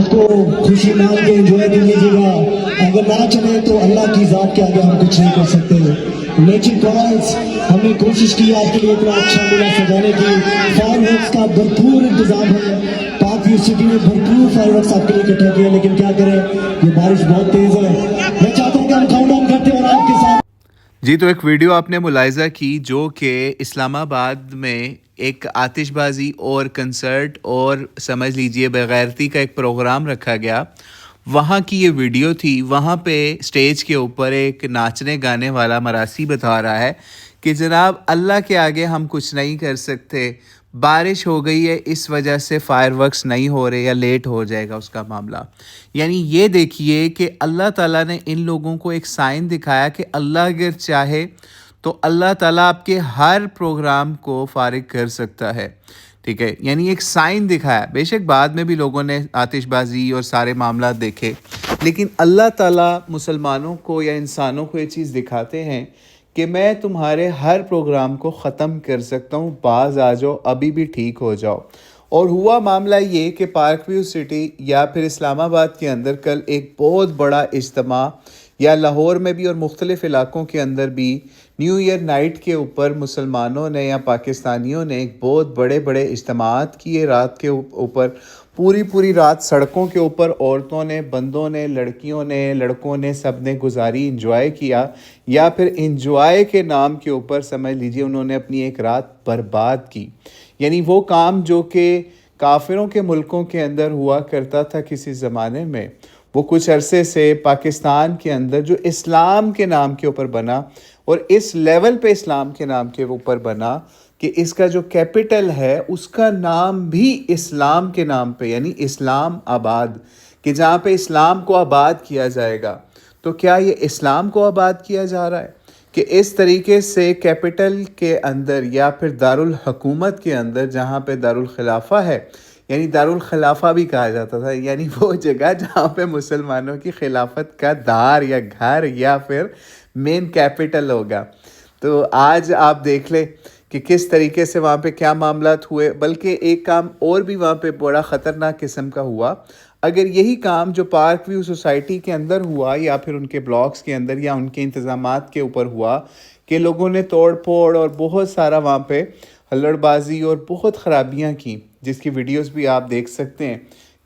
रात को खुशी मान के एंजॉय कर लीजिएगा। अगर ना चले तो अल्लाह की ज़ात के आगे हम कुछ नहीं कर सकते। मैचिंग कॉल्स हमने कोशिश की आपके लिए इतना अच्छा मेला सजाने की। फायरवर्क्स का भरपूर इंतजाम है, पाक व्यू सिटी में भरपूर फायरवर्क्स आपके लिए इकट्ठा किया, लेकिन क्या करें ये बारिश बहुत तेज है। मैं चाहता हूँ कि हम काउंटडाउन करते हैं और आपके साथ। जी, तो एक वीडियो आपने मुलाहिज़ा की जो कि इस्लामाबाद में एक आतिशबाजी और कंसर्ट और समझ लीजिए बेगैरती का एक प्रोग्राम रखा गया। वहाँ की ये वीडियो थी। वहाँ पे स्टेज के ऊपर एक नाचने गाने वाला मरासी बता रहा है कि जनाब अल्लाह के आगे हम कुछ नहीं कर सकते, बारिश हो गई है इस वजह से फायरवर्क्स नहीं हो रहे या लेट हो जाएगा उसका मामला। यानी ये देखिए कि अल्लाह ताला ने इन लोगों को एक साइन दिखाया कि अल्लाह अगर चाहे तो अल्लाह ताला आपके हर प्रोग्राम को फारिग कर सकता है। ठीक है, यानी एक साइन दिखाया। बेशक बाद में भी लोगों ने आतिशबाजी और सारे मामला देखे, लेकिन अल्लाह ताला मुसलमानों को या इंसानों को ये चीज़ दिखाते हैं कि मैं तुम्हारे हर प्रोग्राम को ख़त्म कर सकता हूँ, बाज आ जाओ, अभी भी ठीक हो जाओ। और हुआ मामला ये कि पार्क व्यू सिटी या फिर इस्लामाबाद के अंदर कल एक बहुत बड़ा इज्तिमा, या लाहौर में भी और मुख्तलिफ़ इलाक़ों के अंदर भी न्यू ईयर नाइट के ऊपर मुसलमानों ने या पाकिस्तानियों ने एक बहुत बड़े बड़े इज्तिमात किए रात के ऊपर। पूरी रात सड़कों के ऊपर औरतों ने, बंदों ने, लड़कियों ने, लड़कों ने, सब ने गुजारी, इंजॉय किया, या फिर इंजॉय के नाम के ऊपर समझ लीजिए उन्होंने अपनी एक रात बर्बाद की। यानी वो काम जो कि काफिरों के मुल्कों के अंदर हुआ करता था किसी ज़माने में, वो कुछ अरसे से पाकिस्तान के अंदर जो इस्लाम के नाम के ऊपर बना, और इस लेवल पे इस्लाम के नाम के ऊपर बना कि इसका जो कैपिटल है उसका नाम भी इस्लाम के नाम पे, यानी इस्लाम आबाद, कि जहाँ पे इस्लाम को आबाद किया जाएगा। तो क्या ये इस्लाम को आबाद किया जा रहा है कि इस तरीके से कैपिटल के अंदर या फिर दारुल हुकूमत के अंदर, जहाँ पे दारुल खिलाफा है, यानी दारुल खिलाफा भी कहा जाता था, यानी वो जगह जहाँ पे मुसलमानों की खिलाफत का दार या घर या फिर मेन कैपिटल होगा। तो आज आप देख लें कि किस तरीके से वहाँ पे क्या मामलात हुए। बल्कि एक काम और भी वहाँ पे बड़ा ख़तरनाक किस्म का हुआ। अगर यही काम जो पार्क व्यू सोसाइटी के अंदर हुआ या फिर उनके ब्लॉक्स के अंदर या उनके इंतज़ामात के ऊपर हुआ कि लोगों ने तोड़ फोड़ और बहुत सारा वहाँ पे हल्लड़बाजी और बहुत ख़राबियाँ की, जिसकी वीडियोस भी आप देख सकते हैं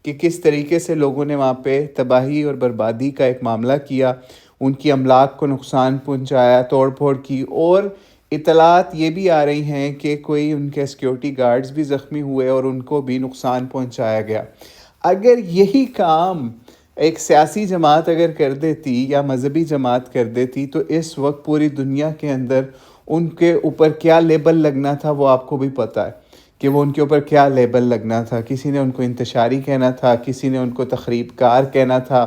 कि किस तरीके से लोगों ने वहाँ पे तबाही और बर्बादी का एक मामला किया, उनकी अमलाक को नुकसान पहुँचाया, तोड़ फोड़ की। और इतलात ये भी आ रही हैं कि कोई उनके सिक्योरिटी गार्ड्स भी ज़ख्मी हुए और उनको भी नुकसान पहुँचाया गया। अगर यही काम एक सियासी जमात अगर कर देती या मजहबी जमात कर देती तो इस वक्त पूरी दुनिया के अंदर उनके ऊपर क्या लेबल लगना था वो आपको भी पता है कि वो उनके ऊपर क्या लेबल लगना था। किसी ने उनको इंतशारी कहना था, किसी ने उनको तखरीबकार कहना था,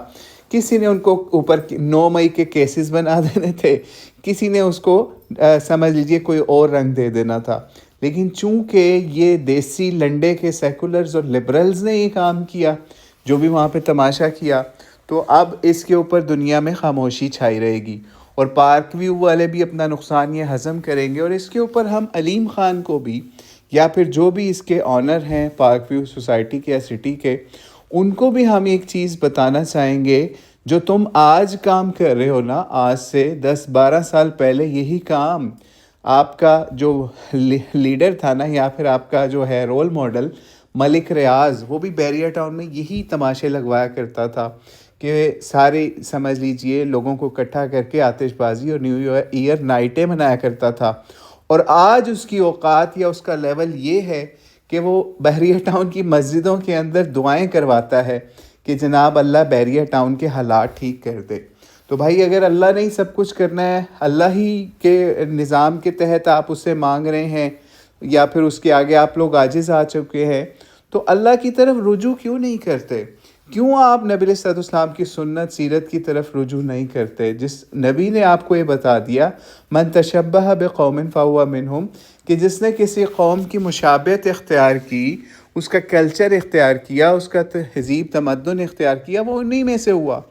किसी ने उनको ऊपर 9 मई के केसेस बना देने थे, किसी ने उसको समझ लीजिए कोई और रंग दे देना था। लेकिन चूंकि ये देसी लंडे के सेकुलर्स और लिबरल्स ने ये काम किया, जो भी वहाँ पे तमाशा किया, तो अब इसके ऊपर दुनिया में खामोशी छाई रहेगी और पार्क व्यू वाले भी अपना नुकसान ये हज़म करेंगे। और इसके ऊपर हम अलीम ख़ान को भी या फिर जो भी इसके ऑनर हैं पार्क व्यू सोसाइटी के या सिटी के, उनको भी हम एक चीज़ बताना चाहेंगे। जो तुम आज काम कर रहे हो ना, आज से 10-12 साल पहले यही काम आपका जो लीडर था ना, या फिर आपका जो है रोल मॉडल मलिक रियाज़, वो भी बैरियर टाउन में यही तमाशे लगवाया करता था कि सारे समझ लीजिए लोगों को इकट्ठा करके आतिशबाजी और न्यू ईयर नाइटें मनाया करता था। और आज उसकी औकात या उसका लेवल ये है कि वो बैरियर टाउन की मस्जिदों के अंदर दुआएं करवाता है कि जनाब अल्लाह बैरियर टाउन के हालात ठीक कर दे। तो भाई अगर अल्लाह ने ही सब कुछ करना है, अल्लाह ही के निज़ाम के तहत आप उससे मांग रहे हैं या फिर उसके आगे आप लोग आजिज़ आ चुके हैं, तो अल्लाह की तरफ रुजू क्यों नहीं करते? क्यों आप नबी अलैहिस्सलाम की सुन्नत सीरत की तरफ रुजू नहीं करते? जिस नबी ने आपको ये बता दिया, मन तशब्बह बिक़ौमिन फ़हुवा मिनहुम, कि जिसने किसी कौम की मुशाबहत इख्तियार की, उसका कल्चर इख्तियार किया, उसका तहज़ीब तमद्दुन इख्तियार किया, वो उन्हीं में से हुआ।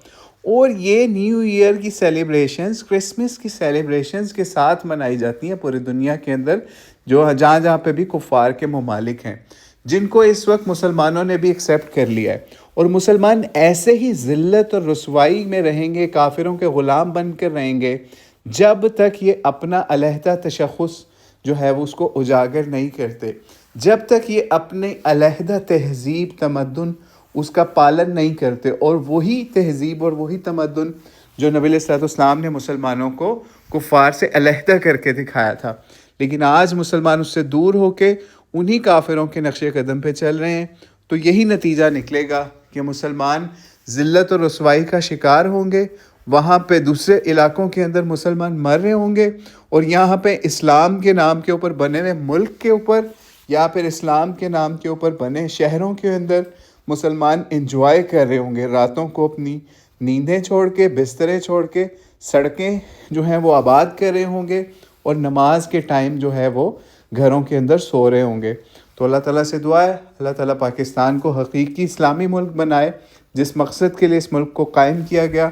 और ये न्यू ईयर की सेलिब्रेशंस, क्रिसमस की सेलिब्रेशंस के साथ मनाई जाती हैं पूरी दुनिया के अंदर, जो जहाँ पे भी कुफ़ार के ममालिक हैं, जिनको इस वक्त मुसलमानों ने भी एक्सेप्ट कर लिया है। اور مسلمان ایسے ہی ذلت اور رسوائی میں رہیں گے، کافروں کے غلام بن کر رہیں گے، جب تک یہ اپنا علیحدہ تشخص جو ہے وہ اس کو اجاگر نہیں کرتے، جب تک یہ اپنے علیحدہ تہذیب تمدن اس کا پالن نہیں کرتے، اور وہی تہذیب اور وہی تمدن جو نبی علیہ الصلوۃ والسلام نے مسلمانوں کو کفار سے علیحدہ کر کے دکھایا تھا، لیکن آج مسلمان اس سے دور ہو کے انہی کافروں کے نقش قدم پہ چل رہے ہیں، تو یہی نتیجہ نکلے گا کہ مسلمان ذلت اور رسوائی کا شکار ہوں گے، وہاں پہ دوسرے علاقوں کے اندر مسلمان مر رہے ہوں گے، اور یہاں پہ اسلام کے نام کے اوپر بنے ہوئے ملک کے اوپر یا پھر اسلام کے نام کے اوپر بنے شہروں کے اندر مسلمان انجوائے کر رہے ہوں گے، راتوں کو اپنی نیندیں چھوڑ کے، بستریں چھوڑ کے، سڑکیں جو ہیں وہ آباد کر رہے ہوں گے، اور نماز کے ٹائم جو ہے وہ گھروں کے اندر سو رہے ہوں گے۔ تو اللہ تعالیٰ سے دعا ہے اللہ تعالیٰ پاکستان کو حقیقی اسلامی ملک بنائے، جس مقصد کے لیے اس ملک کو قائم کیا گیا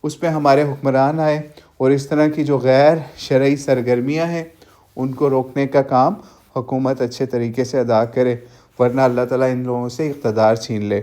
اس پہ ہمارے حکمران آئے، اور اس طرح کی جو غیر شرعی سرگرمیاں ہیں ان کو روکنے کا کام حکومت اچھے طریقے سے ادا کرے، ورنہ اللہ تعالیٰ ان لوگوں سے اقتدار چھین لے۔